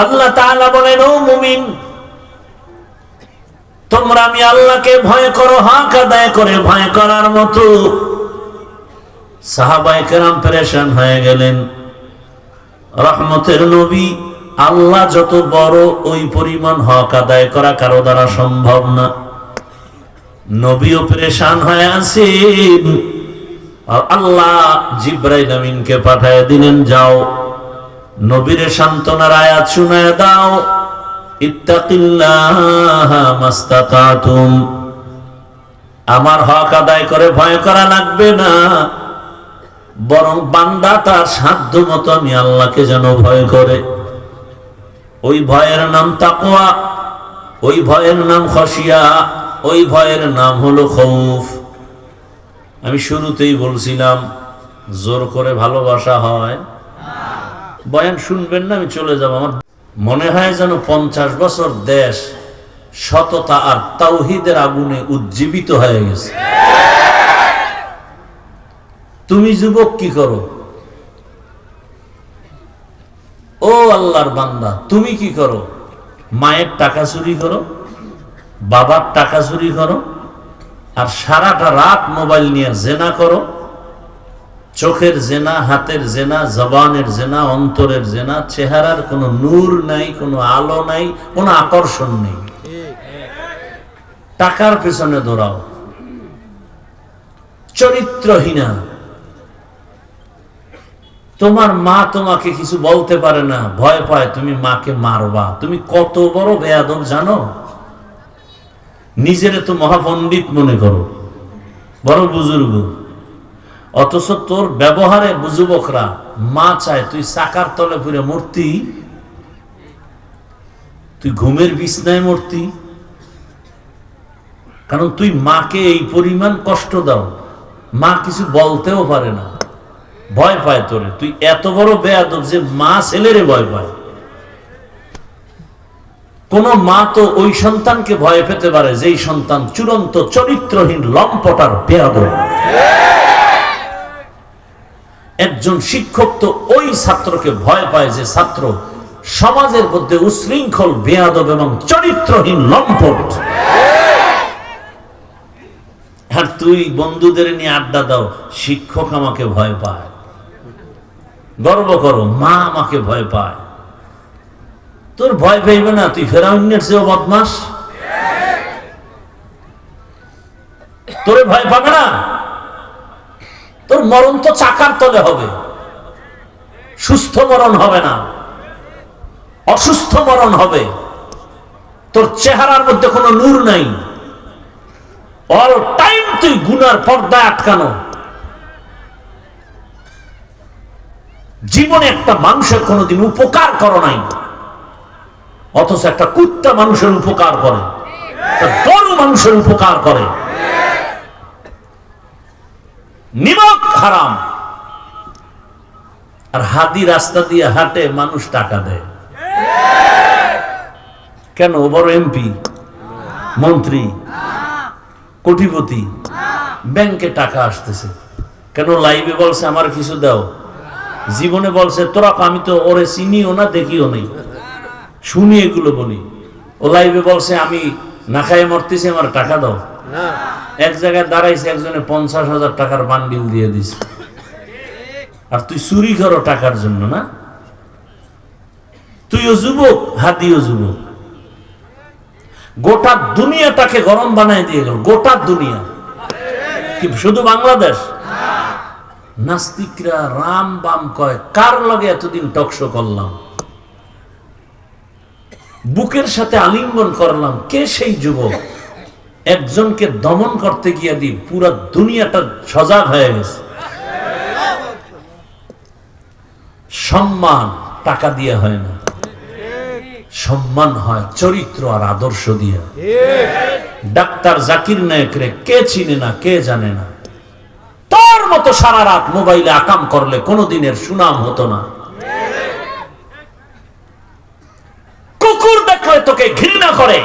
আল্লাহ তাআলা বলেন, ও মুমিন, তোমরা আমি আল্লাহকে ভয় করো, হক আদায় করে ভয় করার মতো। সাহাবায়ে কেরাম পেরেশান হয়ে গেলেন। রহমতের নবী, আল্লাহ যত বড় ওই পরিমাণ হক আদায় করা কারো দ্বারা সম্ভব না। নবীও পেরেশান হয়ে আছেন। আল্লাহ জিবরাইল আমিনকে পাঠিয়ে দিলেন, যাও নবীর সান্ত্বনার আয়াত শুনায় দাও, ইত্তাকিল্লাহা মাস্তাতাতুম, আমার হক আদায় করে ভয় করা লাগবে না, বরং বান্দা তার সাধ্য মতো আমি আল্লাহকে যেন ভয় করে। ওই ভয়ের নাম তাকওয়া, ওই ভয়ের নাম খশিয়া, ওই ভয়ের নাম হলো খৌফ। আমি শুরুতেই বলছিলাম, জোর করে ভালোবাসা হয়। বয়ান শুনবেন না, আমি চলে যাব। আমার মনে হয় যেন 50 বছর দেশ সততা আর তাওহীদের আগুনে উজ্জীবিত হয়ে গেছে। তুমি যুবক কি করো? ও আল্লাহর বান্দা, তুমি কি করো? মায়ের টাকা চুরি করো, বাবার টাকা চুরি করো, আর সারাটা রাত মোবাইল নিয়ে জেনা করো। চোখের জেনা, হাতের জেনা, জবানের জেনা, অন্তরের জেনা। চেহারার কোনো নূর নাই, কোনো আলো নাই, কোনো আকর্ষণ নেই। টাকার পেছনে দৌড়াও, চরিত্রহীনা। তোমার মা তোমাকে কিছু বলতে পারে না, ভয় পায় তুমি মাকে মারবা। তুমি কত বড় বেয়াদব জানো? নিজেরে তো মহাপণ্ডিত মনে করো, বড় বুজুর্গ, অথচ তোর ব্যবহারে যুবকরা মা চায় তুই চাকার তলে পুরে মূর্তি, তুই ঘুমের বিছনায় মূর্তি। কারণ তুই মাকে এই পরিমাণ কষ্ট দাও, মা কিছু বলতেও পারে না, ভয় পায় তোরে। তুই এত বড় বেয়াদব যে মা ছেলেরে ভয় পায়। কোন মা তো ওই সন্তানকে ভয় পেতে পারে যেই সন্তান চূড়ান্ত চরিত্রহীন, লম্পট আর বেয়াদব। একজন শিক্ষক তো ওই ছাত্রকে ভয় পায় যে ছাত্র সমাজের মধ্যে উশৃঙ্খল, বেয়াদব এবং চরিত্রহীন, লম্পট। আর তুই বন্ধুদের নিয়ে আড্ডা দাও, শিক্ষক আমাকে ভয় পায়। গর্ব করো, মা আমাকে ভয় পায়। তোর ভয় পাইবে না, তুই ফেরাউনের চেয়েও বদমাস। তোরে ভয় পাবে না। তোর মরণ তো চাকার তলে হবে, সুস্থ মরণ হবে না, অসুস্থ মরণ হবে। তোর চেহারার মধ্যে কোনো নূর নাই, অল টাইম তুই গুনার পর্দায় আটকানো। জীবনে একটা মানুষের কোনোদিন উপকার করো নাই, অথচ একটা কুত্তা মানুষের উপকার করে, গরু মানুষের উপকার করে। নিমক হারাম। আর হাদি রাস্তা দিয়ে হাঁটে, মানুষ টাকা দেয় কেন? বড় এমপি, মন্ত্রী, কোটিপতি, ব্যাংকে টাকা আসতেছে কেন? লাইভে বলছে আমার কিছু দাও। জীবনে বলছে তোরা, আমি তো ওরে চিনিও না, দেখিও নেই, শুনি এগুলো বলি। ও লাইভে বলছে আমি না খাই মরতেছি, আমার টাকা দাও। এক জায়গায় দাঁড়াইছে, একজনে 50,000 টাকার বান্ডিল দিয়ে দিছে। আর তুই চুরি করো টাকার জন্য না? তুইও যুবক, হাদিও যুবক। গোটা দুনিয়াটাকে গরম বানায় দিয়ে গেল, গোটা দুনিয়া। কি শুধু বাংলাদেশ? নাস্তিকরা রাম বাম কয়, কার লগে এতদিন টকশো করলাম, বুকের সাথে আলিঙ্গন করলাম, কে সেই যুবক? একজনকে দমন করতে গিয়ে দি পুরা দুনিয়াটা সজাগ হয়ে গেছে। সম্মান টাকা দিয়ে হয় না, সম্মান হয় চরিত্র আর আদর্শ দিয়ে। ডাক্তার জাকির নায়েকরে কে চিনে না, কে জানে না? তোর মতো সারা রাত মোবাইলে আকাম করলে কোনদিনের সুনাম হতো না। কুকুর দেখলে তোকে ঘৃণা করে।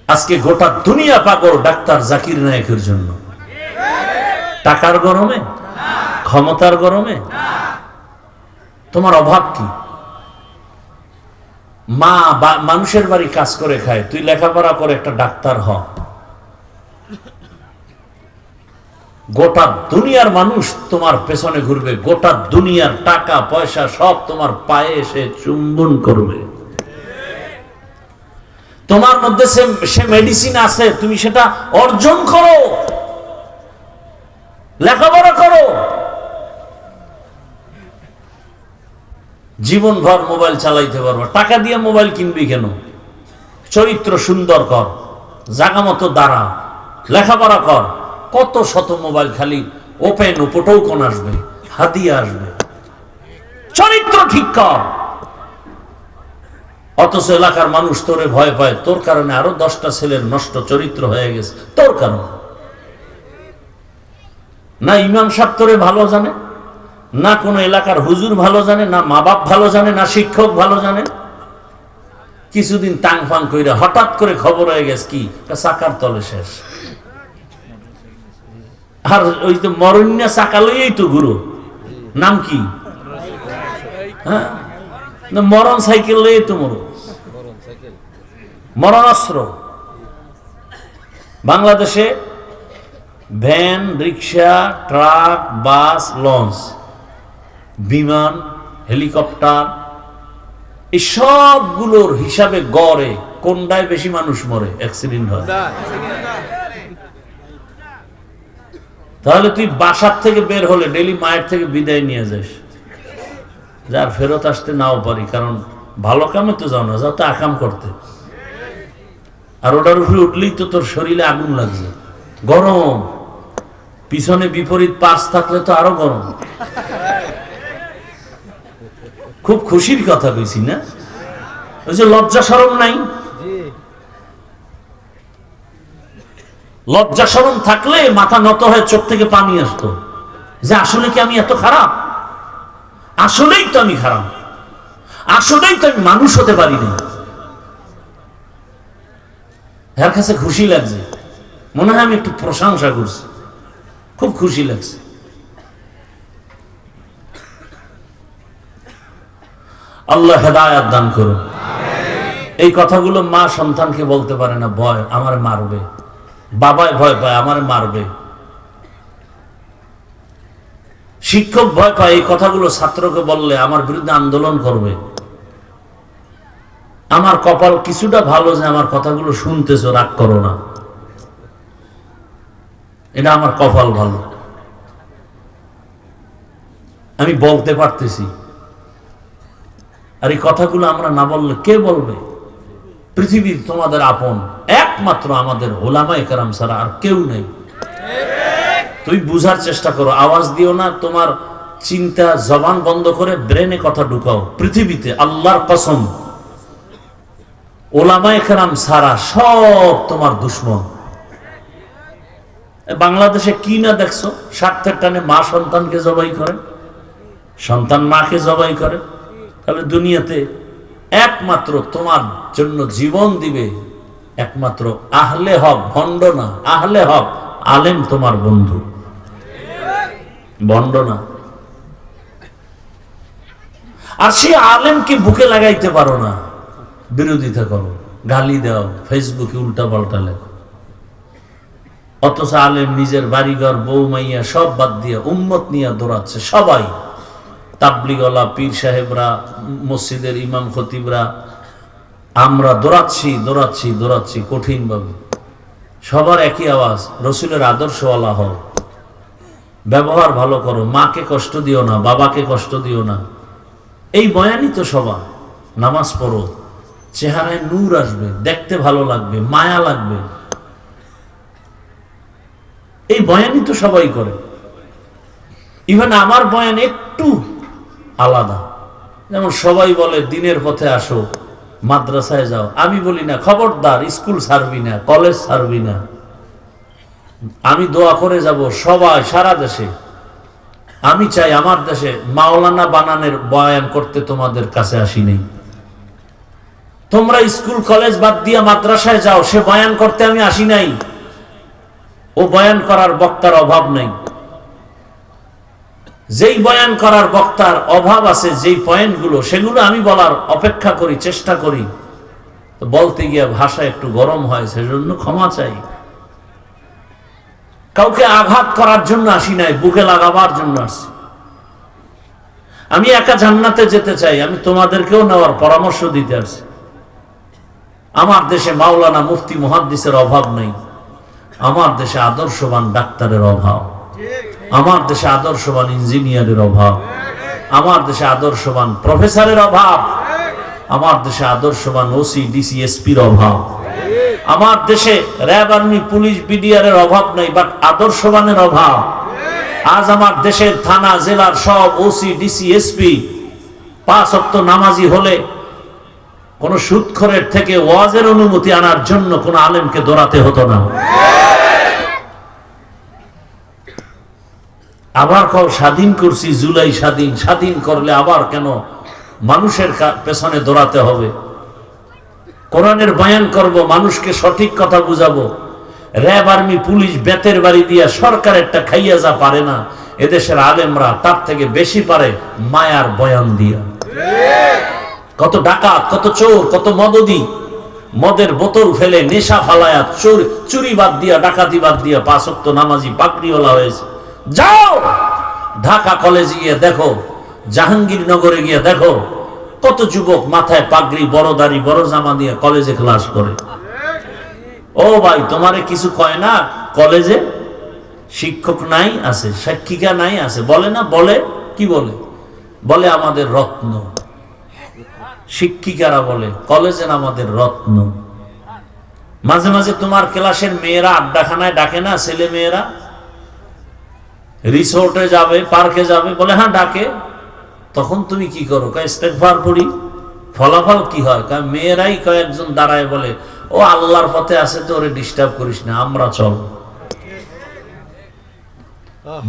আজকে গোটা দুনিয়া পাগল ডাক্তার জাকির নায়েকের জন্য। টাকার গরমে, ক্ষমতার গরমে, তোমার অভাব কি? মা মানুষের বাড়ি কাজ করে খায়, তুই লেখাপড়া করে একটা ডাক্তার হ। গোটা দুনিয়ার মানুষ তোমার পেছনে ঘুরবে, গোটা দুনিয়ার টাকা পয়সা সব তোমার পায়ে এসে চুম্বন করবে। তোমার মধ্যে সে মেডিসিন আছে, তুমি সেটা অর্জন করো, লেখাপড়া করো। জীবনভর মোবাইল চালাইতে পারবো, টাকা দিয়ে মোবাইল কিনবি কেন? চরিত্র সুন্দর কর, জাগা মতো দাঁড়া, লেখাপড়া কর। কত শত মোবাইল খালি ওপেন উপটোকন আসবে, হাদিয়া আসবে। চরিত্র ঠিক কর। অথচ এলাকার মানুষ তোরে ভয় পায়, তোর কারণে আরো 10টা ছেলের নষ্ট চরিত্র হয়ে গেছে, তোর কারণে। না ইমাম সাহেব তোরে ভালো জানে, না কোন এলাকার হুজুর ভালো জানে, না মা বাপ ভালো জানে, না শিক্ষক ভালো জানে। কিছুদিন টাং ফাং কইরা হঠাৎ করে খবর হয়ে গেছে কি চাকার তলে শেষ। আর ওই তো মরণ্যা চাকা লইয়াই তো গুরু, নাম কি? হ্যাঁ, মরণ সাইকেল লইয়াই তো মরু, মরণাস্ত্র। বাংলাদেশে ভ্যান, রিক্সা, ট্রাক, বাস, লঞ্চ, বিমান, হেলিকপ্টার, এই সবগুলোর হিসাবে গড়ে কোনটায় বেশি মানুষ মরে, অ্যাক্সিডেন্ট হয়। তাহলে তুই বাসার থেকে বের হলে ডেলি মায়ের থেকে বিদায় নিয়ে যাস, যার ফেরত আসতে নাও পারি, কারণ ভালো কামে তো যাও না, যাও তো আকাম করতে। আর ওটার উপরে উঠলেই তো তোর শরীরে আগুন লাগছে, গরম। পিছনে বিপরীত পাশ থাকলে তো আরো গরম। খুব খুশির কথা কইছি না? ওই যে লজ্জা শরম নাই, লজ্জা শরম থাকলে মাথা নত হয়ে চোখ থেকে পানি আসতো, যে আসলে কি আমি এত খারাপ? আসলেই তো আমি খারাপ, আসলেই তো আমি মানুষ হতে পারি না। এর কাছে খুশি লাগছে, মনে হয় আমি একটু প্রশংসা করছি, খুব খুশি লাগছে। আল্লাহ হেদায়েত দান করুন। এই কথাগুলো মা সন্তানকে বলতে পারে না, ভয় আমার মারবে, বাবায় ভয় পায় আমার মারবে, শিক্ষক ভয় পায় এই কথাগুলো ছাত্রকে বললে আমার বিরুদ্ধে আন্দোলন করবে। আমার কপাল কিছুটা ভালো যে আমার কথাগুলো শুনতেছো, রাগ করো না, এটা আমার কপাল ভালো, আমি বলতে পারতেছি। আর এই কথাগুলো আমরা না বললে কে বলবে? পৃথিবীর তোমাদের আপন একমাত্র আমাদের ওলামায়ে কেরাম ছাড়া আর কেউ নেই। তুই বুঝার চেষ্টা করো, আওয়াজ দিও না, তোমার চিন্তা জবান বন্ধ করে ব্রেনে কথা ঢুকাও। পৃথিবীতে আল্লাহর কসম ওলামায়ে কেরাম ছাড়া সব তোমার দুশ্মন। বাংলাদেশে কি না দেখছো, স্বার্থের টানে মা সন্তানকে জবাই করে, সন্তান মাকে জবাই করে। তাহলে দুনিয়াতে একমাত্র তোমার জন্য জীবন দিবে একমাত্র আহলে হক, ভণ্ড না, আহলে হক আলেম তোমার বন্ধু, ভণ্ড না। আর সেই আলেমকে বুকে লাগাইতে পারো না, বিরোধিতা করো, গালি দাও, ফেসবুকে উল্টা পাল্টা লেখো। অথচ আলেম নিজের বাড়িঘর, বউ মাইয়া সব বাদ দিয়ে উম্মত নিয়ে দৌড়াচ্ছে। সবাই তাবলিগওয়ালা, পীর সাহেবরা, মসজিদের ইমাম খতিবরা, আমরা দৌড়াচ্ছি দৌড়াচ্ছি দৌড়াচ্ছি কঠিন ভাবে। সবার একই আওয়াজ, রসুলের আদর্শওয়ালা হও, ব্যবহার ভালো করো, মাকে কষ্ট দিও না, বাবাকে কষ্ট দিও না। এই বয়ানই তো সবার। নামাজ পড়ো, চেহারায় নূর আসবে, দেখতে ভালো লাগবে, মায়া লাগবে। এই বয়ানই তো সবাই করে। ইভেন আমার বয়ান একটু আলাদা। যেমন সবাই বলে দিনের পথে আসো, মাদ্রাসায় যাও, আমি বলি না খবরদার স্কুল ছাড়বি না, কলেজ ছাড়বি না। আমি দোয়া করে যাব সবাই সারা দেশে। আমি চাই আমার দেশে মাওলানা বানানের বয়ান করতে তোমাদের কাছে আসি নেই। তোমরা স্কুল কলেজ বাদ দিয়ে মাদ্রাসায় যাও, সে বয়ান করতে আমি আসি নাই। ও বয়ান করার বক্তার অভাব নেই। যেই বয়ান করার বক্তার অভাব আছে, যেই পয়েন্টগুলো, সেগুলো আমি বলার অপেক্ষা করি, চেষ্টা করি, তো বলতে গিয়ে ভাষা একটু গরম হয়, সেজন্য ক্ষমা চাই। কাউকে আঘাত করার জন্য আসি নাই, বুকে লাগাবার জন্য আসি। আমি একা জান্নাতে যেতে চাই, আমি তোমাদেরকেও নেওয়ার পরামর্শ দিতে আসি। আমার দেশে মাওলানা, মুফতি, মুহাদ্দিসের অভাব নেই। আমার দেশে আদর্শবান ডাক্তারের অভাব, আমার দেশে আদর্শবান ইঞ্জিনিয়ারের অভাব, আমার দেশে আদর্শবান প্রফেসরের অভাব, আমার দেশে আদর্শবান ওসি, ডিসি, এসপির অভাব, আমার দেশে র্যাব, আর্মি, পুলিশ, বিডিআরের অভাব নেই, বাট আদর্শবানের অভাব। আজ আমার দেশের থানা, জেলার সব ওসি, ডিসি, এসপি 5 ওয়াক্ত নামাজি হলে কোন সুদখোরের থেকে ওয়াজের অনুমতি আনার জন্য কোন আলেমকে দৌড়াতে হতো না। আবার কও স্বাধীন করছি, জুলাই স্বাধীন, স্বাধীন করলে আবার কেন মানুষের পেছনে দৌড়াতে হবে? কোরআনের বয়ান করব, মানুষকে সঠিক কথা বুঝাবো। র্যাব, আর্মি, পুলিশ বেতের বাড়ি দিয়া সরকারেরটা খাইয়া যা পারে না, এদেশের আলেমরা তার থেকে বেশি পারে মায়ার বয়ান দিয়া। কত ডাকাত, কত চোর, কত মদদি, মদের বোতল ফেলে, নেশা ফালায়া, চুরি বাদ দিয়া, ডাকাতি বাদ দিয়া 5 ওয়াক্ত নামাজি পাগড়িওয়ালা হয়েছে। যাও ঢাকা কলেজে গিয়ে দেখো, জাহাঙ্গীরনগরে গিয়ে দেখো, কত যুবক মাথায় পাগড়ি, বড় দাড়ি, বড় জামা দিয়ে কলেজে ক্লাস করে। ও ভাই, তোমারে কিছু কয় না? কলেজে শিক্ষক নাই, আছে শিক্ষিকা নাই, আছে বলে না? বলে কি বলে? বলে আমাদের রত্ন। শিক্ষিকারা বলে কলেজের আমাদের রত্ন। মাঝে মাঝে তোমার ক্লাসের মেয়েরা আড্ডাখানায় ডাকে না, ছেলে মেয়েরা রিসোর্টে যাবে, পার্কে যাবে, বলে হ্যাঁ ডাকে। তখন তুমি কি করো? কয় ইস্তেগফার পড়ি। ফলাফল কি হয়? কয় মেয়েরাই কয়েকজন দাঁড়ায় বলে, ও আল্লাহর পথে আছে তো, ওরে ডিস্টার্ব করিস না, আমরা চল।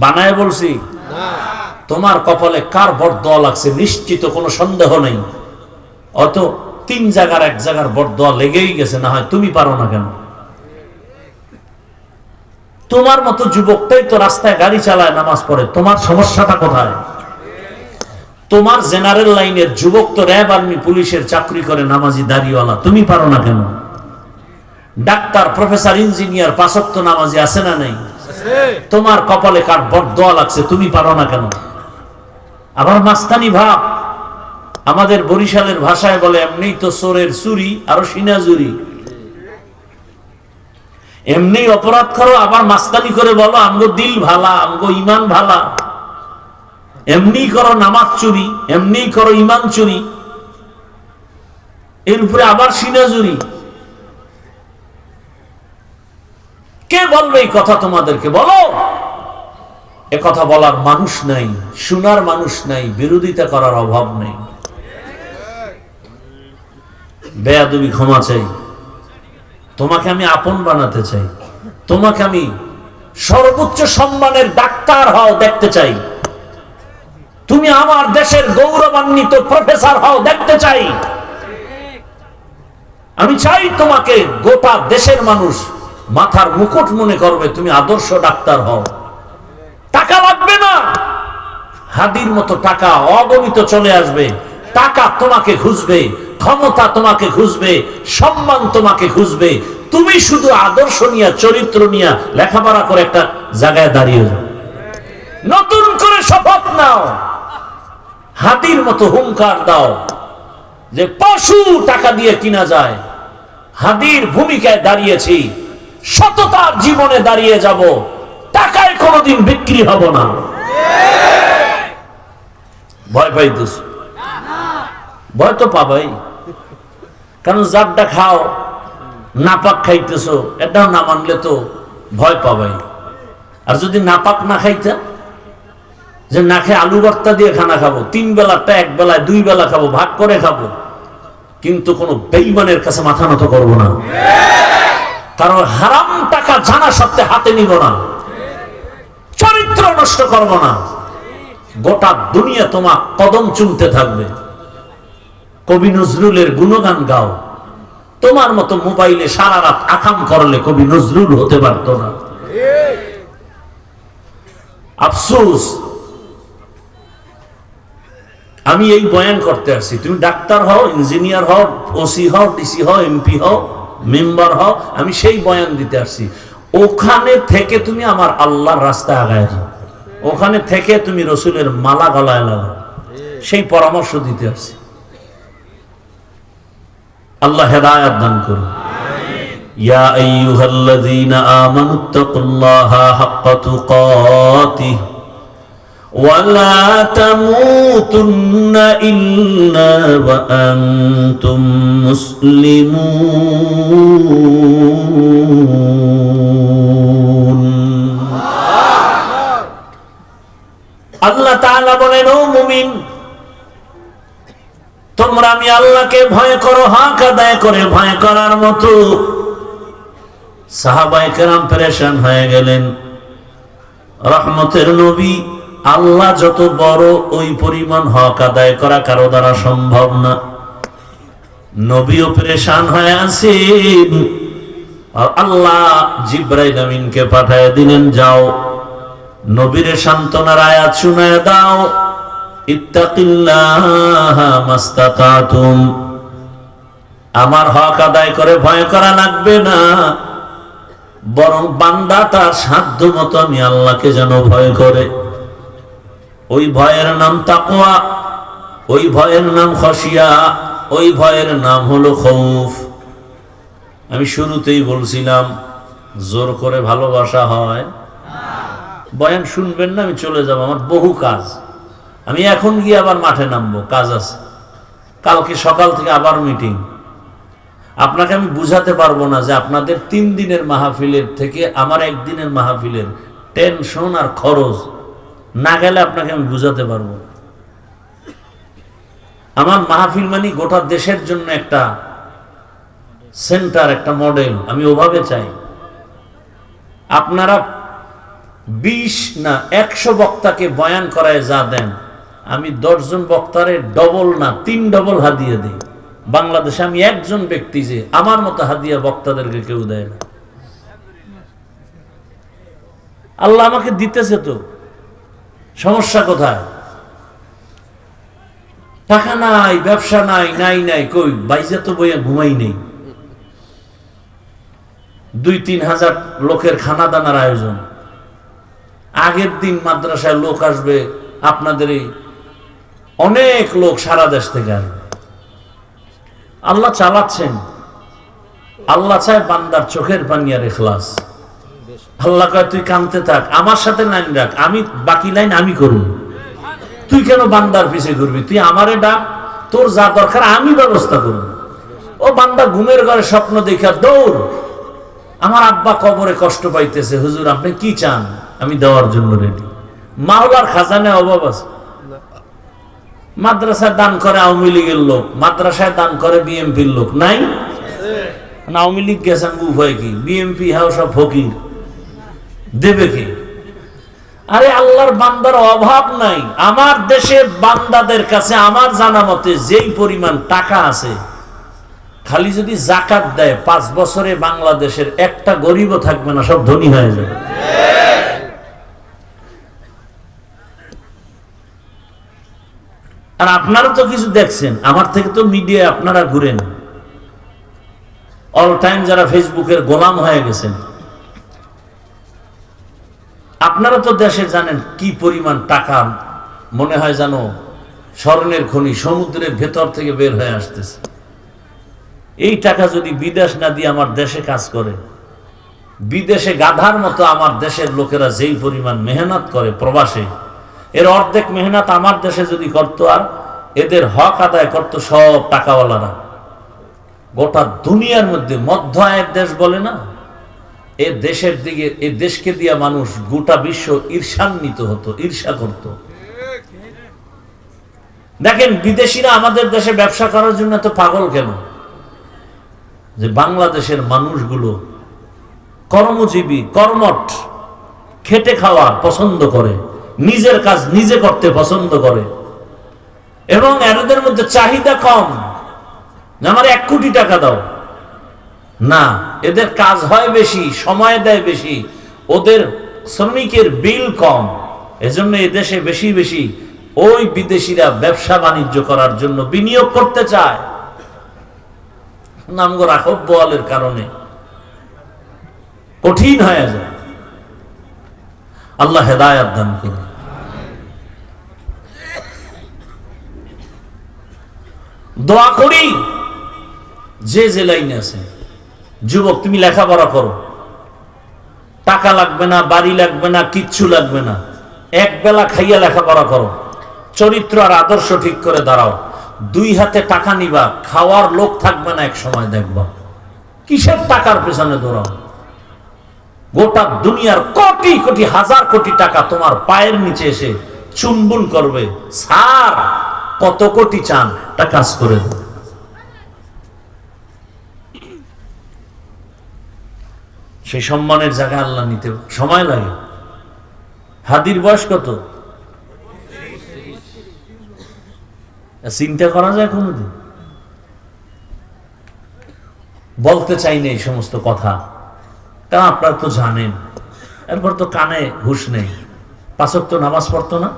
বানায় বলছি? তোমার কপালে কার বরদোয়া লাগছে নিশ্চিত, কোনো সন্দেহ নেই। অত 3 জায়গার 1 জায়গার বরদোয়া লেগেই গেছে, না হয় তুমি পারো না কেন? তোমার মতো যুবকটাই তো রাস্তায় গাড়ি চালায়, নামাজ পড়ে, তোমার সমস্যাটা কোথায়? তোমার জেনারেল লাইনের যুবক তো র্যাব, আর্মি, পুলিশের চাকরি করে, নামাজি, দাড়িওয়ালা, তুমি পারো না কেন? ডাক্তার, প্রফেসর, ইঞ্জিনিয়ার 5 ওয়াক্ত নামাজি আছে না নাই? তোমার কপালে কার বরদোয়া লাগছে, তুমি পারো না কেন? আবার মাস্তানি ভাব। আমাদের বরিশালের ভাষায় বলে, এমনি তো চোরের চুরি আরো সিনাজুরি। এমনি অপরাধ করো, আবার মাস্তানি করে বলো আমগো দিল ভালা, আমগো ইমান ভালা। এমনি করো নামাজ চুরি, এমনি করো ইমান চুরি, এর উপরে আবার সিনাজুরি। কে বলবে এই কথা তোমাদেরকে? বলো। এ কথা বলার মানুষ নাই, শোনার মানুষ নাই, বিরোধিতা করার অভাব নেই। বেয়াদবি ক্ষমা চাই। তোমাকে আমি আপন বানাতে চাই, তোমাকে আমি সর্বোচ্চ সম্মানের ডাক্তার হও দেখতে চাই, তুমি আমার দেশের গৌরবান্বিত প্রফেসর হও দেখতে চাই। আমি চাই তোমাকে গোটা দেশের মানুষ মাথার মুকুট মনে করবে, তুমি আদর্শ ডাক্তার হও। টাকা লাগবে না, হাদির মতো টাকা অগণিত চলে আসবে। টাকা তোমাকে খুঁজবে, ক্ষমতা তোমাকে খুঁজবে, সম্মান তোমাকে খুঁজবে। তুমি শুধু আদর্শ নিয়ে, চরিত্র নিয়ে লেখাপড়া করে একটা জায়গায় দাঁড়িয়ে যাও। নতুন করে শপথ নাও, হাতির মতো হুঙ্কার দাও যে পশু টাকা দিয়ে কিনা যায়। হাদির ভূমিকায় দাঁড়িয়েছি, সততার জীবনে দাঁড়িয়ে যাব, টাকায় কোনোদিন বিক্রি হব না। ভয় পাইতেছ? ভয় তো পাবাই, কারণ যারটা খাও, নাপাক খাইতেছো, এটাও না মানলে তো ভয় পাবাই। আর যদি নাপাক না খাইতা, যে না খেয়ে আলু ভর্তা দিয়ে খানা খাবো, 3 বেলাটা 1 বেলায় 2 বেলা খাবো, ভাগ করে খাবো, কিন্তু কোনো বেঈমানের কাছে মাথা নত করবো না। কারণ হারাম টাকা জানা সত্ত্বে হাতে নিব না, চরিত্র নষ্ট করবো না। গোটা দুনিয়া তোমার কদম চুমতে থাকবে। কবি নজরুলের গুণগান গাও, তোমার মতো মোবাইলে সারা রাত আকাম করলে কবি নজরুল হতে পারত না। আফসোস, আমি এই বয়ান করতে আসছি, তুমি ডাক্তার হও, ইঞ্জিনিয়ার হও, ওসি হও, ডিসি হও, এমপি হও, মেম্বার হও, আমি সেই বয়ান দিতে আসছি। ওখানে থেকে তুমি আমার আল্লাহর রাস্তায় আগায় যাও, ওখানে থেকে তুমি রসুলের মালা গলায় লাগাও, সেই পরামর্শ দিতে আসছি। আল্লাহ হেদায়েত দান করুন। ইয়া আইয়ুহাল্লাযীনা আমানুত্তাকুল্লাহা হাক্কা তুকাতিহি ওয়া লা তামুতুন্না ইল্লা ওয়া আনতুম মুসলিমুন। আল্লাহ তাআলা বলেন, ও মুমিন, তোমরা আমি আল্লাহকে ভয় করো, হক আদায় করে ভয় করার মতো। সাহাবায়ে কেরাম পেরেশান হয়ে গেলেন। রহমতের নবী, আল্লাহ যত বড় ওই পরিমাণ হক আদায় করা কারো দ্বারা সম্ভব না। নবীও পেরেশান হয়ে আছেন। আর আল্লাহ জিবরাইল আমিনকে পাঠিয়ে দিলেন, যাও নবীরে সান্ত্বনার আয়াত শুনায় দাও, ইত্তাকিল্লাহা মাস্তাতাতুম, আমার হক আদায় করে ভয় করা লাগবে না, বরং বান্দা তার সাধ্য মতো আমি আল্লাহকে যেন ভয় করে। ওই ভয়ের নাম তাকওয়া, ওই ভয়ের নাম খশিয়া, ওই ভয়ের নাম হলো খৌফ। আমি শুরুতেই বলছিলাম, জোর করে ভালোবাসা হয়। বয়ান শুনবেন না, আমি চলে যাব, আমার বহু কাজ। আমি এখন গিয়ে আবার মাঠে নামবো, কাজ আছে। কালকে সকাল থেকে আবার মিটিং। আপনাকে আমি বুঝাতে পারবো না যে আপনাদের 3 দিনের মাহফিলের থেকে আমার একদিনের মাহফিলের টেনশন আর খরচ না গেলে আপনাকে আমি বুঝাতে পারবো। আমার মাহফিল মানে গোটা দেশের জন্য একটা সেন্টার, একটা মডেল। আমি ওভাবে চাই। আপনারা 20 না 100 বক্তাকে বয়ান করায় যা দেন, আমি 10 জন বক্তারে ডবল না 3 ডবল হাদিয়া দিই। বাংলাদেশে আমি একজন ব্যক্তি যে আমার মতো হাদিয়া বক্তাদেরকে কেউ দেয় না। আল্লাহ আমাকে দিতেছে, তো সমস্যা কোথায়? টাকা নাই, ব্যবসা নাই, নাই নাই কই, বাইজে তো বইয়া ঘুমাই নেই। 2-3 হাজার লোকের খানা দানার আয়োজন। আগের দিন মাদ্রাসায় লোক আসবে, আপনাদের অনেক লোক সারা দেশ থেকে আসবে। আল্লাহ চালাচ্ছেন। আল্লাহ চায় বান্দার চোখের পানি আর ইখলাস। আল্লাহ কয়, তুই কাঁদতে থাক, আমার সাথে লাইন রাখ, আমি বাকি লাইন আমি করব। তুই কেন বান্দার পিছে করবি? তুই আমারে ডাক, তোর যা দরকার আমি ব্যবস্থা করব। ও বান্দা ঘুমের ঘরে স্বপ্ন দেখা দৌড়, আমার আব্বা কবরে কষ্ট পাইতেছে, হুজুর আপনি কি চান, আমি দেওয়ার জন্য রেডি। মাওলার খাজানায় অভাব আছে। মাদ্রাসায় দান করে আওয়ামী লীগের লোক, মাদ্রাসায় দান করে বিএমপির লোক নাই? আওয়ামী লীগ গেছেন উপায় কি, বিএমপি হ্যাঁ সব ফকির, দেবে কি? আরে আল্লাহর বান্দার অভাব নাই। আমার দেশে বান্দাদের কাছে আমার জানা মতে যেই পরিমাণ টাকা আছে, খালি যদি যাকাত দেয় 5 বছরে বাংলাদেশের একটা গরিবও থাকবে না, সব ধনী হয়ে যাবে। আর আপনারা তো কিছু দেখছেন, আমার থেকে তো মিডিয়ায় আপনারা ঘুরেন, অল টাইম যারা ফেসবুকের গোলাম হয়ে গেছেন। আপনারা তো দেশে জানেন কি পরিমাণ টাকা, মনে হয় জানো স্বর্ণের খনি সমুদ্রের ভেতর থেকে বের হয়ে আসতেছে। এই টাকা যদি বিদেশ না দিয়ে আমার দেশে কাজ করে, বিদেশে গাধার মতো আমার দেশের লোকেরা যেই পরিমাণ মেহনত করে প্রবাসে, এর অর্ধেক মেহনত আমার দেশে যদি করতো, আর এদের হক আদায় করতো সব টাকাওয়ালারা। গোটা দুনিয়ার মধ্যে মধ্য আয়ের দেশ বলে না, এ দেশের দিকে, এ দেশকে দিয়া মানুষ গোটা বিশ্ব ঈর্ষান্বিত হতো, ঈর্ষা করত। দেখেন বিদেশিরা আমাদের দেশে ব্যবসা করার জন্য এত পাগল কেন? যে বাংলাদেশের মানুষগুলো কর্মজীবী, কর্মঠ, খেটে খাওয়া পছন্দ করে, নিজের কাজ নিজে করতে পছন্দ করে, এবং এদের মধ্যে চাহিদা কম, আমার 1 কোটি টাকা দাও না, এদের কাজ হয় বেশি, সময় দেয় বেশি, ওদের শ্রমিকের বিল কম, এজন্য এদেশে বেশি বেশি ওই বিদেশিরা ব্যবসা বাণিজ্য করার জন্য বিনিয়োগ করতে চায়, নামগো রাখব বলের কারণে কঠিন হয়ে যায়। আল্লাহ হেদায়েত দান করুন। দোয়া করি যে যে লাইনে আছে, যুবক তুমি লেখাপড়া করো, টাকা লাগবে না, বাড়ি লাগবে না, কিচ্ছু লাগবে না, এক বেলা খাইয়া লেখাপড়া করো, চরিত্র আর আদর্শ ঠিক করে দাঁড়াও, 2 হাতে টাকা নিবা, খাওয়ার লোক থাকবে না, এক সময় দেখবা কিসের টাকার পেছনে দৌড়াও। গোটা দুনিয়ার কোটি কোটি হাজার কোটি টাকা তোমার পায়ের নিচে এসে চুম্বন করবে, স্যার কত কোটি চান, তা কাজ করে দাও। সেই সম্মানের জায়গায় আল্লাহ নিতে সময় লাগে। হাদির বয়স কত চিন্তা করা যায় কোনদিন? বলতে চাই না এই সমস্ত কথা, কারণ আপনারা তো জানেন। এরপর তো কানে হুঁশ নেই, 5 ওয়াক্ত নামাজ পড়তো না,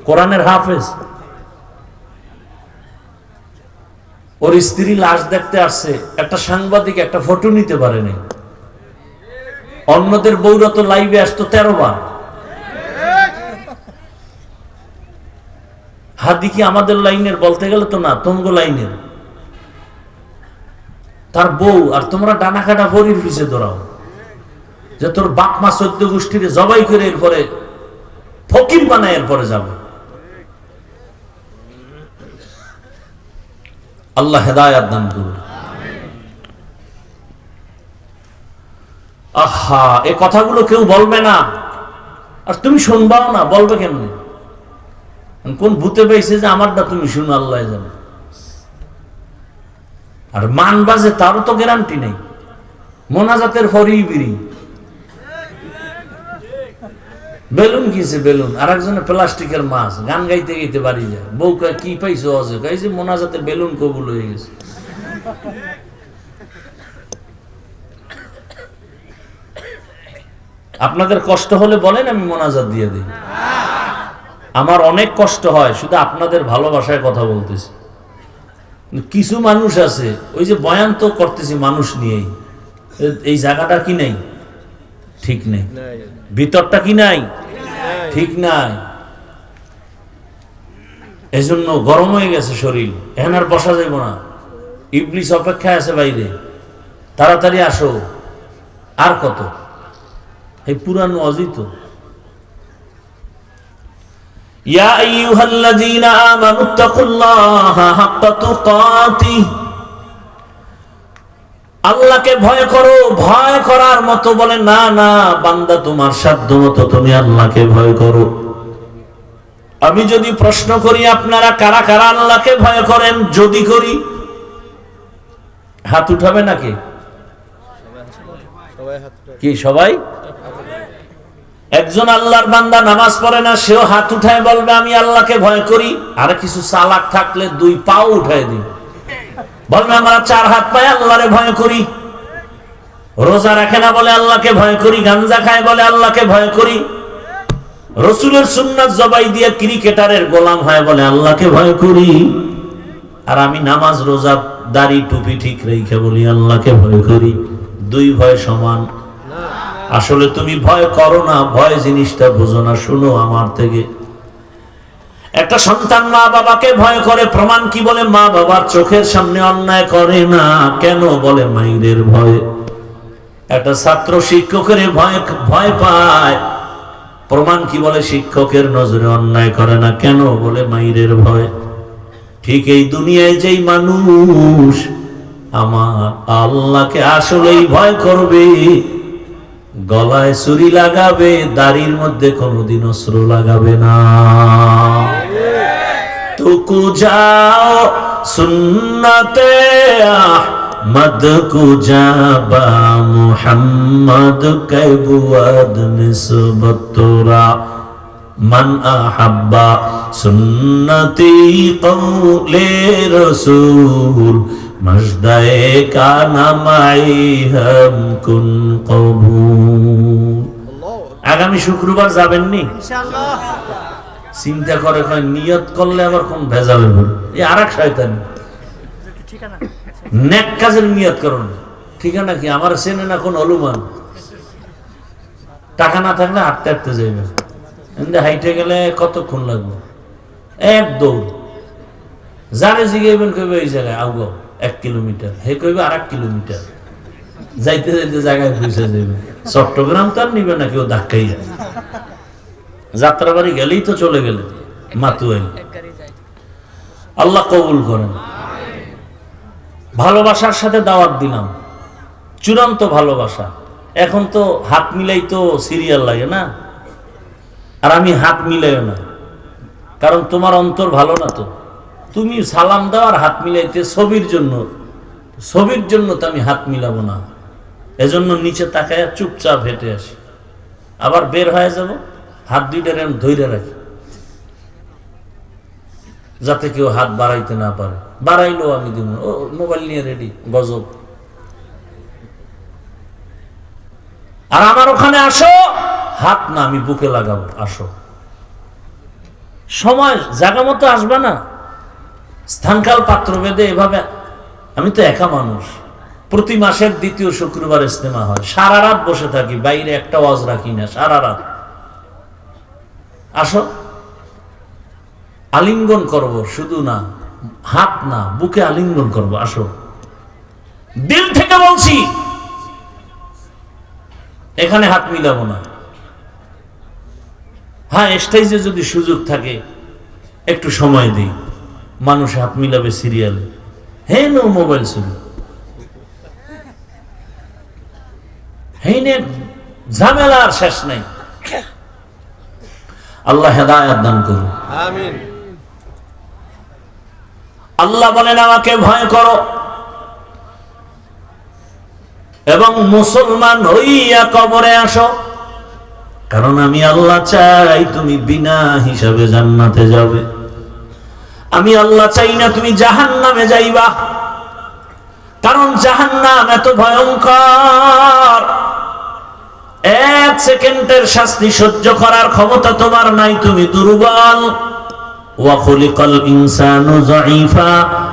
কোরআনের হাফেজ, ওর স্ত্রী লাশ দেখতে আসছে, একটা সাংবাদিক একটা ফটো নিতে পারেনি। অন্যদের বউরা তো লাইভে আসতো 13 বার। হাদি কি আমাদের লাইনের? বলতে গেলে তো না, তোমগো লাইনের। তার বউ আর তোমরা ডানা কাটা ফরির পিছে দৌড়াও যে তোর বাপ মা 14 গোষ্ঠীর জবাই করে এরপরে ফকির বানায় এরপরে যাবে। আল্লাহ হেদায়েত দান করুন। আহা, এই কথাগুলো কেউ বলবে না, আর তুমি শুনবাও না, বলবে কেমনে? কোন ভূতে পেয়েছে যে আমারটা তুমি শুনো, আল্লাহ জানে। আর মানবা যে তারও তো গ্যারান্টি নেই। মোনাজাতের ফরি বিড়ি, বেলুন কিছে বেলুন, আর একজনে প্লাস্টিকের মাছ, গান গাইতে গাইতে বাড়ি যায়। বউ কয় কি পাইছো? অজে কইছে মোনাজাতে বেলুন কবুল হয়ে গেছে। আপনাদের কষ্ট হলে বলেন, আমি মোনাজাত দিয়ে দিই। আমার অনেক কষ্ট হয়, শুধু আপনাদের ভালোবাসায় কথা বলতেছি। কিছু মানুষ আছে, ওই যে বয়ান তো করতেছি মানুষ নিয়েই, এই জায়গাটা কি নাই, ঠিক নেই, ভিতরটা কি নাই, ঠিক নাই, এজন্য গরম হয়ে গেছে শরীর, এখন আর বসা যাইব না। ইবলিস অপেক্ষায় আছে বাইরে, তাড়াতাড়ি আসো। আর কত এই পুরানো অজিত। ইয়া আইয়ুহাল্লাযীনা আমানুত্তাকুল্লাহা হাক্কা তুকাতিহ, আল্লাহকে ভয় করো। ভয় করার মতো বলে না, না বান্দা তোমার সাধ্য মতো তুমি আল্লাহকে ভয় করো। আমি যদি প্রশ্ন করি আপনারা কারা কারা আল্লাহকে ভয় করেন, যদি করি হাত উঠাবে নাকি? কি সবাই? একজন আল্লাহর বান্দা নামাজ পড়ে না, সেও হাত উঠায় বলবে আমি আল্লাহকে ভয় করি। আর কিছু চালাক থাকলে 2 পাও উঠায় দিই, বলবে আমরা 4 হাত পায়ে আল্লাহরে ভয় করি। রোজা রাখে না বলে আল্লাহকে ভয় করি, গাঞ্জা খায় বলে আল্লাহকে ভয় করি, রসুলের সুন্নাত জবাই দিয়ে ক্রিকেটারের গোলাম হয় বলে আল্লাহকে ভয় করি। আর আমি নামাজ রোজা দাড়ি টুপি ঠিক রেখে বলি আল্লাহকে ভয় করি। 2 ভয় সমান? আসলে তুমি ভয় করো না, ভয় জিনিসটা বুঝো না। শুনো আমার থেকে, একটা সন্তান মা বাবাকে ভয় করে, প্রমাণ কি? বলে মা বাবার চোখের সামনে অন্যায় করে না। কেন? বলে মাইরের ভয়। একটা ছাত্র শিক্ষকের ভয় পায়, প্রমাণ কি? বলে শিক্ষকের নজরে অন্যায় করে না। কেন? বলে মাইরের ভয়। ঠিক এই দুনিয়ায় যেই মানুষ আমার আল্লাহকে আসলেই ভয় করবে, গলায় ছুরি লাগাবে, দাড়ির মধ্যে কোনোদিন অস্ত্র লাগাবে না। তুকু যাও সুন্নতে আহমদ কুজাবা মুহাম্মদ কইবুয়াদ নিসবত তোরা মান আহাব্বা সুন্নতি কওলে রাসূল মজদায়ে কানা মাই হাম কুন কবুল। আগামী শুক্রবার যাবেননি? ইনশাআল্লাহ। চিন্তা করে নিয়ত করলে আবার কোন ভেজালে ভুল, এই আর এক শয়তানি। নেক কাজের নিয়ত করো না, ঠিকানা কি আমার চেনে না কোন অনুমান। টাকা না থাকলে হাঁটতে হাঁটতে যাইবে, হাইটে গেলে কতক্ষণ লাগবে, এক দৌড়। যারে জিগাইবেন কইবে এই জায়গায় আউগাও 1 কিলোমিটার, হে কইবে আর 1 কিলোমিটার। যাইতে যাইতে জায়গায় পৌঁছে যাবে। চট্টগ্রাম তো আর নিবে না কেউ, ধাক্কাই যায়। যাত্রাবাড়ি গেলেই তো চলে গেলে মাতুয়াই। আল্লাহ কবুল করেন। ভালোবাসার সাথে দাওয়াত দিলাম, চূড়ান্ত ভালোবাসা। এখন তো হাত মিলাই তো সিরিয়াল লাগে না, আর আমি হাত মিলাইও না, কারণ তোমার অন্তর ভালো না। তো তুমি সালাম দাও আর হাত মিলাইতে ছবির জন্য তো আমি হাত মিলাবো না। এজন্য নিচে তাকায় চুপচাপ হেঁটে আসি, আবার বের হয়ে যাব, হাত দুইটা ধৈর্য রাখি, যাতে কেউ হাত বাড়াইতে না পারে। বাড়াইলো আমি দিব, ও মোবাইল নিয়ে রেডি, গজব। আর আমার ওখানে আসো, হাত না আমি বুকে লাগাবো, আসো। সময় জায়গা মতো আসবে না, স্থানকাল পাত্র ভেদে এভাবে। আমি তো একা মানুষ, প্রতি মাসের 2য় শুক্রবার ইজতেমা হয়, সারা রাত বসে থাকি, বাইরে একটা ওয়াজ রাখি না, সারা রাত। আসো, আলিঙ্গন করব, শুধু না, হাত না, বুকে আলিঙ্গন করব, আসো। দিল থেকে বলছি, এখানে হাত মিলাবো না। হ্যাঁ, স্টেজে যদি সুযোগ থাকে একটু সময় দিই, মানুষ হাত মিলাবে সিরিয়ালে, হে নো মোবাইল শুরু, হেই নে ঝামেলা আর শেষ নাই। আল্লাহ হেদায়েত দান করুন, আমিন। আল্লাহ বলেন আমাকে ভয় করো এবং মুসলমান হইয়া কবরে আসো, কারণ আমি আল্লাহ চাই তুমি বিনা হিসাবে জান্নাতে যাবে। আমি আল্লাহ চাই না তুমি জাহান্নামে যাইবা, কারণ জাহান্নাম এত ভয়ঙ্কর, 1 সেকেন্ডের শাস্তি সহ্য করার ক্ষমতা তোমার নাই, তুমি দুর্বল। ওয়া খুলিকাল ইনসানু যায়ীফা,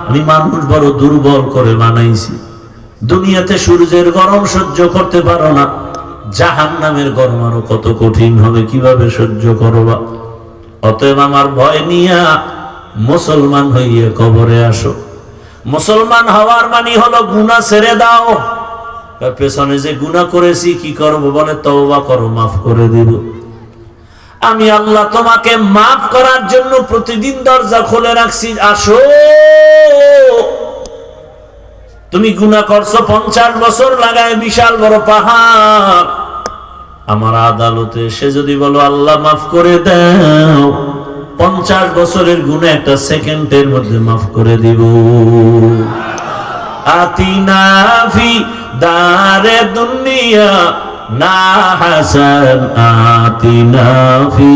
আমি মানুষ বড় দুর্বল করে বানাইছি। দুনিয়াতে সূর্যের গরম সহ্য করতে পারো না, জাহান্নামের গরম আরো কত কঠিন হবে, কিভাবে সহ্য করবা? অতএব আমার ভয় নিয়া মুসলমান হইয়া কবরে আসো। মুসলমান হওয়ার মানে হলো গুনাহ ছেড়ে দাও। পেছনে যে গুনাহ করেছি কি করব? বলে তওবা করো, মাফ করে দিব। আমি আল্লাহ তোমাকে মাফ করার জন্য প্রতিদিন দরজা খুলে রাখছি, আসো। তুমি গুনাহ করছো 50 বছর লাগায়, বিশাল বড় পাহাড়, আমার আদালতে এসে যদি বলো আল্লাহ মাফ করে দাও, 50 বছরের গুনাহ একটা সেকেন্ডের মধ্যে মাফ করে দিব। আতিনা ফি দারে দুনিয়া না হাসান, আতিনা ফি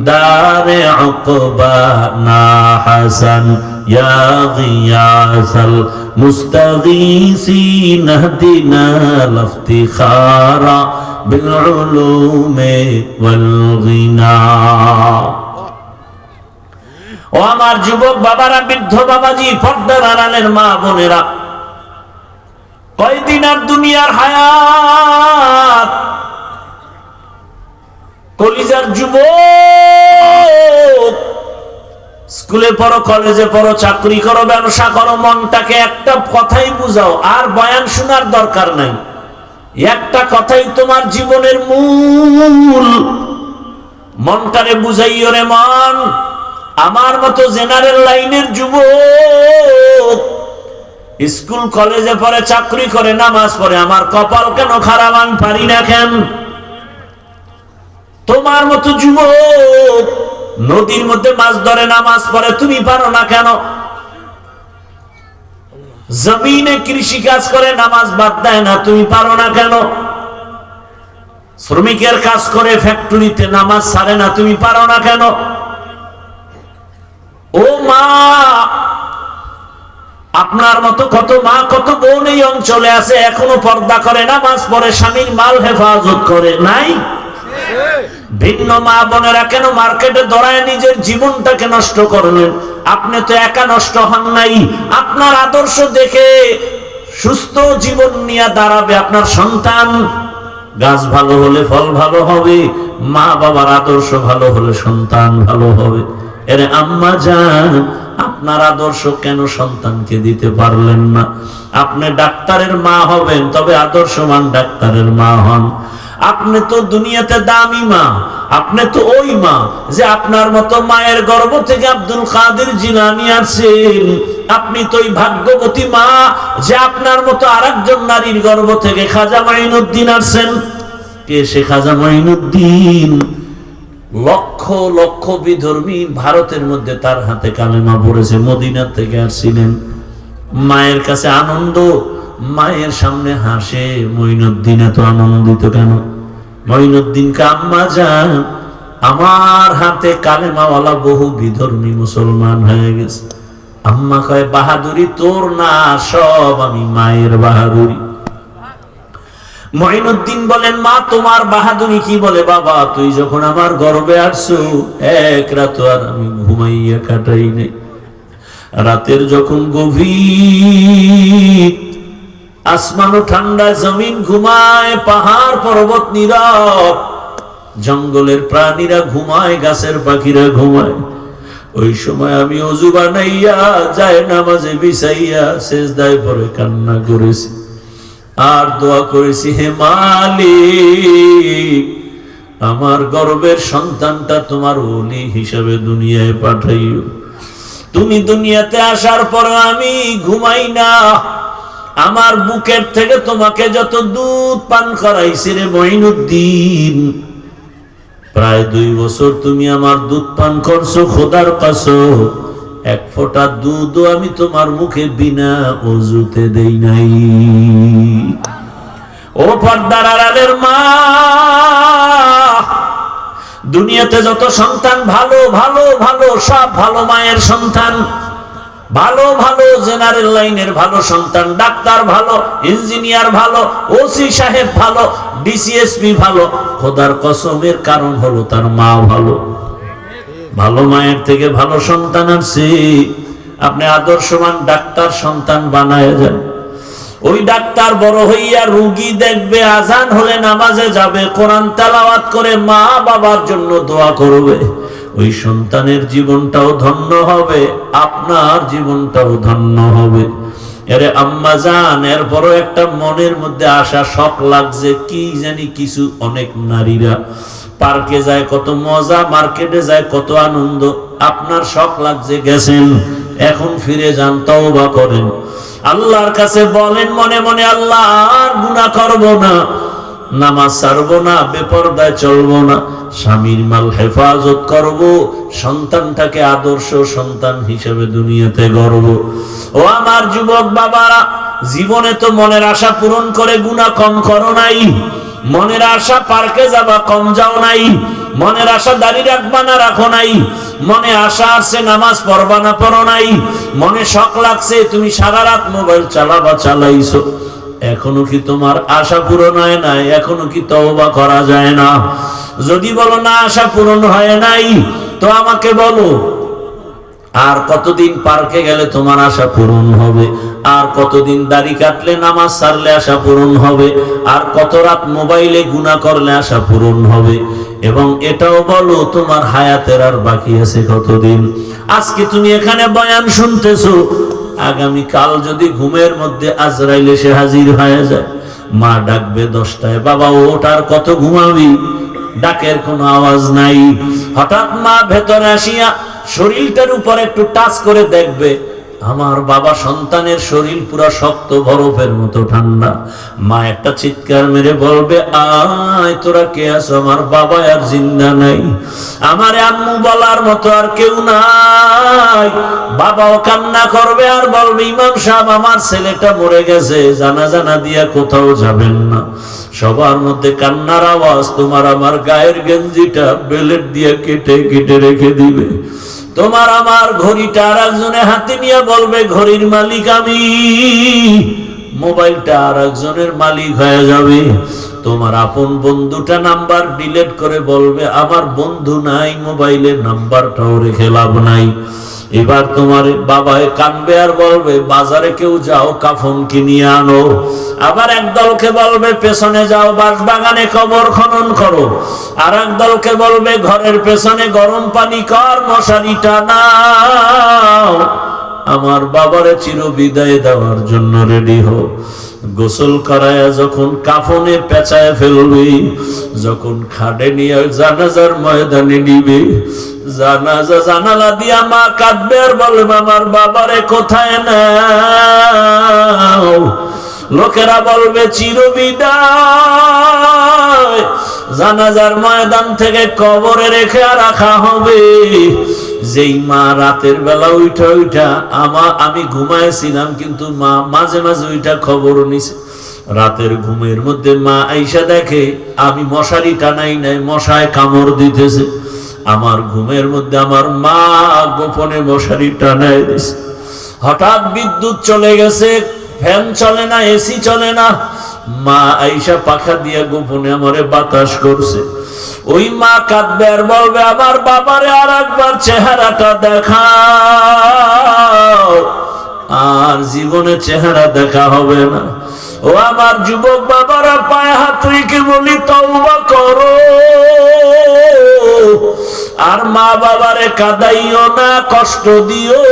দারে উকবা না হাসান, ইয়া গিয়াসাল মুস্তাগীসিন ইহদিনা লাফতিখারা বিল উলুমি ওয়াল গিনা। ও আমার যুবক বাবারা, বৃদ্ধ বাবাজি, পর্দার আড়ালের মা বোনেরা, কয়দিন আর দুনিয়ার হায়াত। কলিজার যুবক, স্কুলে পড়ো, কলেজে পড়ো, চাকরি করো, ব্যবসা করো, মনটাকে একটা কথাই বুঝাও, আর বয়ান শোনার দরকার নাই। একটা কথাই তোমার জীবনের মূল। মনটারে বুঝাইও রে মন। আমার মতো জেনারেল লাইনের যুবক, স্কুল কলেজে পড়ে, চাকরি করে, নামাজ পড়ে, আমার কপাল কেন খারাপ, আমি পারি না কেন? তোমার মতো যুবক নদীর মধ্যে মাছ ধরে, নামাজ পড়ে, তুমি পারো না কেন? জমিনে কৃষি কাজ করে, নামাজ বাদ দেয় না, তুমি পারো না কেন? শ্রমিকের কাজ করে, ফ্যাক্টরিতে, নামাজ ছাড়ে না, তুমি পারো না কেন? ও মা, আপনার মতো কত মা, কত বোন এই অঞ্চলে আছে, এখনো পর্দা করে, নামাজ পড়ে, স্বামীর মাল হেফাজত করে, নাই? ভিন্ন মা বোনেরা কেন মার্কেটে দৌড়ায় নিজের জীবনটাকে নষ্ট করলেন? আপনি তো একা নষ্ট হন নাই, আপনার আদর্শ দেখে সুস্থ জীবন নিয়ে দাঁড়াবে আপনার সন্তান। গাছ ভালো হলে ফল ভালো হবে, মা বাবার আদর্শ ভালো হলে সন্তান ভালো হবে। এরে আম্মা জান, আপনার আদর্শ কেন সন্তানকে দিতে পারলেন না? আপনি ডাক্তারের মা হবেন, তবে আদর্শবান ডাক্তারের মা হন। আপনি তো দুনিয়াতে দামি মা, আপনি তো ওই মা যে আপনার মতো মায়ের গর্ভ থেকে আব্দুল কাদের জিলানী আসেন। আপনি তো ওই ভাগ্যবতী মা যে আপনার মতো আরেকজন নারীর গর্ভ থেকে খাজা মাইনুদ্দিন আসেন। কে সে খাজা মাইনুদ্দিন? লক্ষ লক্ষ বিধর্মী ভারতের মধ্যে তার হাতে কালেমা পড়েছে। মদিনা থেকে আসছিলেন, মায়ের কাছে আনন্দ, মায়ের সামনে হাসে। মঈনুদ্দিন এত আনন্দিত কেন? মঈনুদ্দিনকে আম্মা জান, আমার হাতে কালেমাওয়ালা বহু বিধর্মী মুসলমান হয়ে গেছে। আম্মা কয়, বাহাদুরি তোর না, সব আমি মায়ের বাহাদুরি। মঈনুদ্দিন বলেন, মা তোমার বাহাদুরি কি? বলে, বাবা তুই যখন আমার গর্ভে আসছো, এক রাত আর আমি ঘুমাইয়া কাটাই নাই। রাতের যখন গভীর, আসমানও ঠান্ডা, জমিন ঘুমায়, পাহাড় পর্বত নীরব, জঙ্গলের প্রাণীরা ঘুমায়, গাছের পাখিরা ঘুমায়, ওই সময় আমি ওযু বানাইয়া যায় নামাজে বিছাইয়া সেজদায় পড়ে কান্না করেছি আর দোয়া করেছি, হে মালিক, আমার গর্ভের সন্তানটা তোমার ওলি হিসাবে দুনিয়ায় পাঠাইও। তুমি দুনিয়াতে আসার পর আমি ঘুমাই না, আমার বুকের থেকে তোমাকে যত দুধ পান করাইছি রে মঈনুদ্দিন, প্রায় 2 বছর তুমি আমার দুধ পান করছো। খোদার কসম, এক ফোঁটা দুধও আমি তোমার মুখে বিনা ওযুতে দেই নাই। ও পর্দার আড়ালের মা, দুনিয়াতে যত সন্তান ভালো ভালো ভালো, সব ভালো মায়ের সন্তান। ভালো ভালো জেনারেল লাইনের ভালো সন্তান, ডাক্তার ভালো, ইঞ্জিনিয়ার ভালো, ওসি সাহেব ভালো, ডিসিএসপি ভালো। খোদার কসমের কারণ হলো তার মা ভালো। ভালো মায়ের থেকে ভালো সন্তান আসছে। আপনি আদর্শবান ডাক্তার সন্তান বানায় যান, ওই ডাক্তার বড় হইয়া রোগী দেখবে, আজান হলে নামাজে যাবে, কোরআন তেলাওয়াত করে মা বাবার জন্য দোয়া করবে। ওই সন্তানের জীবনটাও ধন্য হবে, আপনার জীবনটাও ধন্য হবে। এরে আম্মা জান, এরপরও একটা মনের মধ্যে আশা, শখ লাগছে, কি জানি কিছু। অনেক নারীরা পার্কে যায় কত মজা, মার্কেটে যায় কত আনন্দ, আপনার শখ লাগছে, গেছেন, এখন ফিরে যান, তওবা করেন, আল্লাহর কাছে বলেন মনে মনে, আল্লাহ আর গুনাহ করব না, নামাজ ছাড়বো না, বেপরদায় চলবো না, স্বামীর মাল হেফাজত করব, সন্তানটাকে আদর্শ সন্তান হিসেবে দুনিয়াতে গড়ব। ও আমার যুবক বাবারা, জীবনে তো মনের আশা পূরণ করে গুনাহ কম করো নাই, মনের আশা পার্কে যাবা কম যাও নাই, মনের আশা দাড়ি রাখবা না রাখো নাই, মনে আশা আসছে নামাজ পড়বা না পড়ো নাই, মনে শখ লাগছে তুমি সারা রাত মোবাইল চালাবা চালাইছো, এখনো কি তোমার আশা পূরণ হয় নাই? এখনো কি তওবা করা যায় না? যদি বলো না আশা পূরণ হয় নাই, তো আমাকে বলো, আর কতদিন পার্কে গেলে তোমার আশা পূরণ হবে? আর কতদিন দাড়ি কাটলে নামাজ ছাড়লে আশা পূরণ হবে? আর কত রাত মোবাইলে গুনাহ করলে আশা পূরণ হবে? এবং এটাও বলো, তোমার হায়াতের আর বাকি আছে কতদিন? আজকে তুমি এখানে বয়ান শুনতেছো, আগামী কাল যদি ঘুমের মধ্যে আজরাইল এসে হাজির হয়ে যায়, মা ডাকবে 10টায়, বাবা ওঠ, আর কত ঘুমাবি? ডাকের কোনো আওয়াজ নাই। হঠাৎ মা ভেতরে আসিয়া শরীরটার উপর একটু টাচ করে দেখবে, আমার বাবা সন্তানের শরীর পুরো শক্ত বরফের মতো ঠান্ডা। মা একটা চিৎকার মেরে বলবে, আয় তোরা কে আছো? আমার বাবা আর জিন্দা নাই, আমার আম্মু বলার মতো আর কেউ নাই। বাবাও কান্না করবে আর বলবে, ইমাম সাহেব আমার ছেলেটা মরে গেছে, জানাজা না দিয়া কোথাও যাবেন না। সবার মধ্যে কান্নার আওয়াজ, তোমার আমার গায়ের গেঞ্জিটা বেলেট দিয়ে কেটে কেটে রেখে দিবে। তোমার আমার ঘড়িটা আর একজনে হাতে নিয়ে বলবে, ঘড়ির মালিক আমি। মোবাইলটা আর একজনের মালিক হয়ে যাবে। তোমার আপন বন্ধুটা নাম্বার ডিলিট করে বলবে আমার বন্ধু নাই, মোবাইলের নাম্বারটাও রেখে লাভ নাই। এবার তোমার বাবায় কানবে আর বলবে বাজারে কেউ যাও কাফন কিনিয়ে আনো। আবার এক দলকে বলবে পেছনে যাও বাঁশবাগানে কবর খনন করো। আর এক দলকে বলবে ঘরের পেছনে গরম পানি কর, মশারি টানাও। আমার বাবারে চির বিদায় দেওয়ার জন্য রেডি হও। গোসল করায়া যখন কাফনে পেঁচায় ফেলবে, যখন খাটে নিয়ে জানাজার ময়দানে নিবে, জানাজা জানালা দিয়া মা কাঁদবে আর বলবে আমার বাবারে কোথায় নাও। লোকেরা বলবে চির বিদায়। জানাজার ময়দান থেকে কবরে রেখে রাখা হবে। যেই মা রাতের বেলা উঠা আমি ঘুমাইছিলাম, কিন্তু মা মাঝে মাঝে ওইটা খবর নিছে। রাতের ঘুমের মধ্যে মা আইসা দেখে আমি মশারি টানাই নাই, মশায় কামড় দিতেছে। আমার ঘুমের মধ্যে আমার মা গোপনে মশারি টানাই দিছে। হঠাৎ বিদ্যুৎ চলে গেছে, ফ্যান চলে না, এসি চলে না। মা আইসা পাখা দিয়া গোপনে আমারে বাতাস করছে। ওই মা কাঁদবে আর বলবে আমার বাবারে আর একবার চেহারাটা দেখাও। আর জীবনে চেহারা দেখা হবে না। ও আমার যুবক বাবারা, পায়ে হাত রেখে বলি তওবা করো। আর মা বাবারে কাঁদাইও না, কষ্ট দিও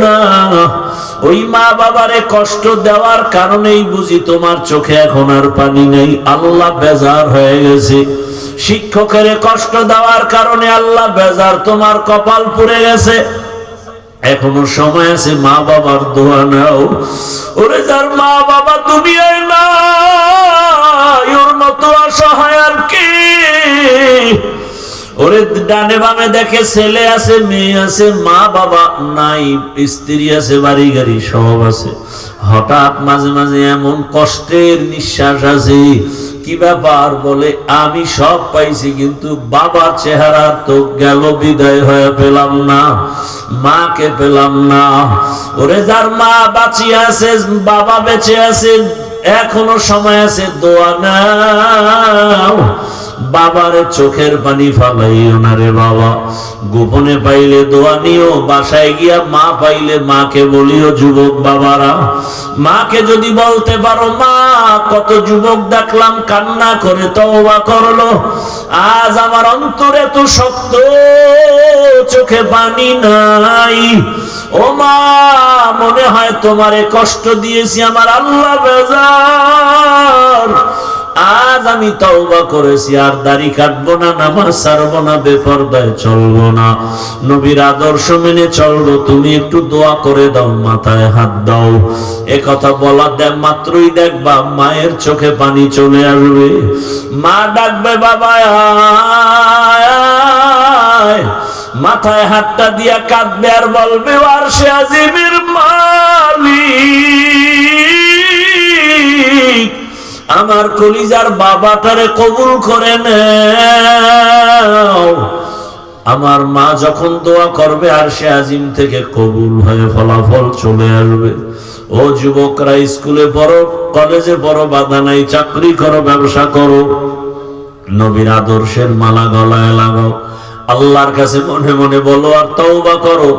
না। ওই মা বাবারে কষ্ট দেওয়ার কারণেই বুঝি তোমার চোখে এখন আর পানি নেই। আল্লাহ বেজার হয়ে গেছে। শিক্ষকের কষ্ট দেওয়ার কারণে আল্লাহ বেজার, তোমার কপাল পুড়ে গেছে। এখনো সময় আছে, মা বাবার দোয়া নাও। ওরে যার মা বাবা দুনিয়ায় নাই, ওর মতো অসহায় আর কি। ওরে ডানে বামে দেখে ছেলে আছে, মেয়ে আছে, মা বাবা নাই, স্ত্রী আছে, বাড়ি গাড়ি সব আছে। হঠাৎ মাঝে মাঝে এমন কষ্টের নিঃশ্বাস আছে। কি ব্যাপার? বলে আমি সব পাইছি, কিন্তু বাবার চেহারা তো গেল, বিদায় হয়ে পেলাম না, মাকে পেলাম না। ওরে যার মা বাঁচিয়ে আছে, বাবা বেঁচে আছে, এখনো সময় আছে, দোয়া নাও। বাবার চোখের পানি ফালাইও না রে বাবা। গোপনে পাইলে দোয়া নিও, বাসায় গিয়া মা পাইলে মাকে বলিও। যুবক বাবারা, মাকে যদি বলতে পারো মা, কত যুবক দেখলাম কান্না করে তওবা করলো, আজ আমার অন্তরে এত শক্ত, চোখে পানি নাই। ও মা, মনে হয় তোমারে কষ্ট দিয়েছি, আমার আল্লাহ বেজার। আজ আমি তওবা করেছি, আর দাড়ি কাটবো না, নামাজ ছাড়বো না, বেপরদায় চলবো না, নবীর আদর্শ মেনে চলবো। তুমি একটু দোয়া করে দাও, মাথায় হাত দাও। এ কথা বলা দেখ মাত্রই দেখবা মায়ের চোখে পানি চলে আসবে। মা ডাকবে বাবা আয়। মাথায় হাতটা দিয়া কাঁদবে আর বলবে আরশে আজিমের মালিক, আমার কলিজার বাবাটারে কবুল করে নাও। আমার মা যখন দোয়া করবে আরশে আজিম থেকে কবুল হয়ে ফলাফল চলে আসবে। ও যুবকরা, স্কুলে পড়ো, কলেজে পড়ো, বাধা নাই, চাকরি করো, ব্যবসা করো, নবীর আদর্শের মালা গলায় লাগাও। আল্লাহর কাছে মনে মনে বলো আর তওবা করো।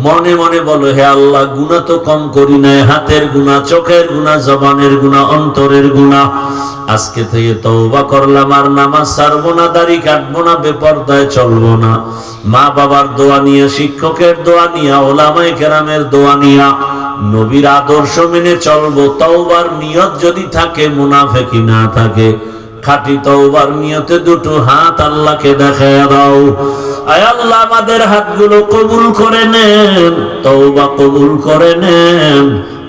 মনে মনে বলো, হে আল্লাহ, গুনাহ তো কম করি নাই, হাতের গুনাহ, চোখের গুনাহ, জবানের গুনাহ, অন্তরের গুনাহ। আজকে থেকে তওবা করলাম, আর নামাজ ছাড়বো না, দাড়ি কাটবো না, বেপরদায় চলবো না। মা বাবার দোয়া নিয়ে, শিক্ষকের দোয়া নিয়ে, ওলামায়ে কেরামের দোয়া নিয়ে নবীর আদর্শ মেনে চলবো। তওবার নিয়ত যদি থাকে, মুনাফিকি না থাকে, খাঁটি তওবার নিয়তে দুটো হাত আল্লাহকে দেখায় দাও। আয় আল্লাহ, আমাদের হাতগুলো কবুল করে নেন, তওবা কবুল করে নেন,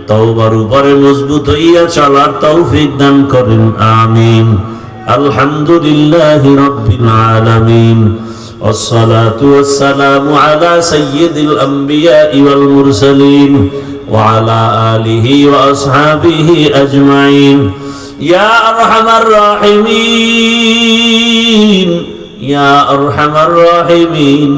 তওবার উপরে মজবুত হইয়া চলার তৌফিক দান করেন। আমিন। আলহামদুলিল্লাহি রাব্বিল আলামিন, ওয়াসসালাতু ওয়াসসালামু আলা সাইয়্যিদিল আমবিয়াই ওয়াল মুরসালিন ওয়া আলা আলিহি ওয়া আসহাবিহি আজমাইন। ইয়া আরহামার রাহিমিন, ইয়া আরহামার রাহিমিন।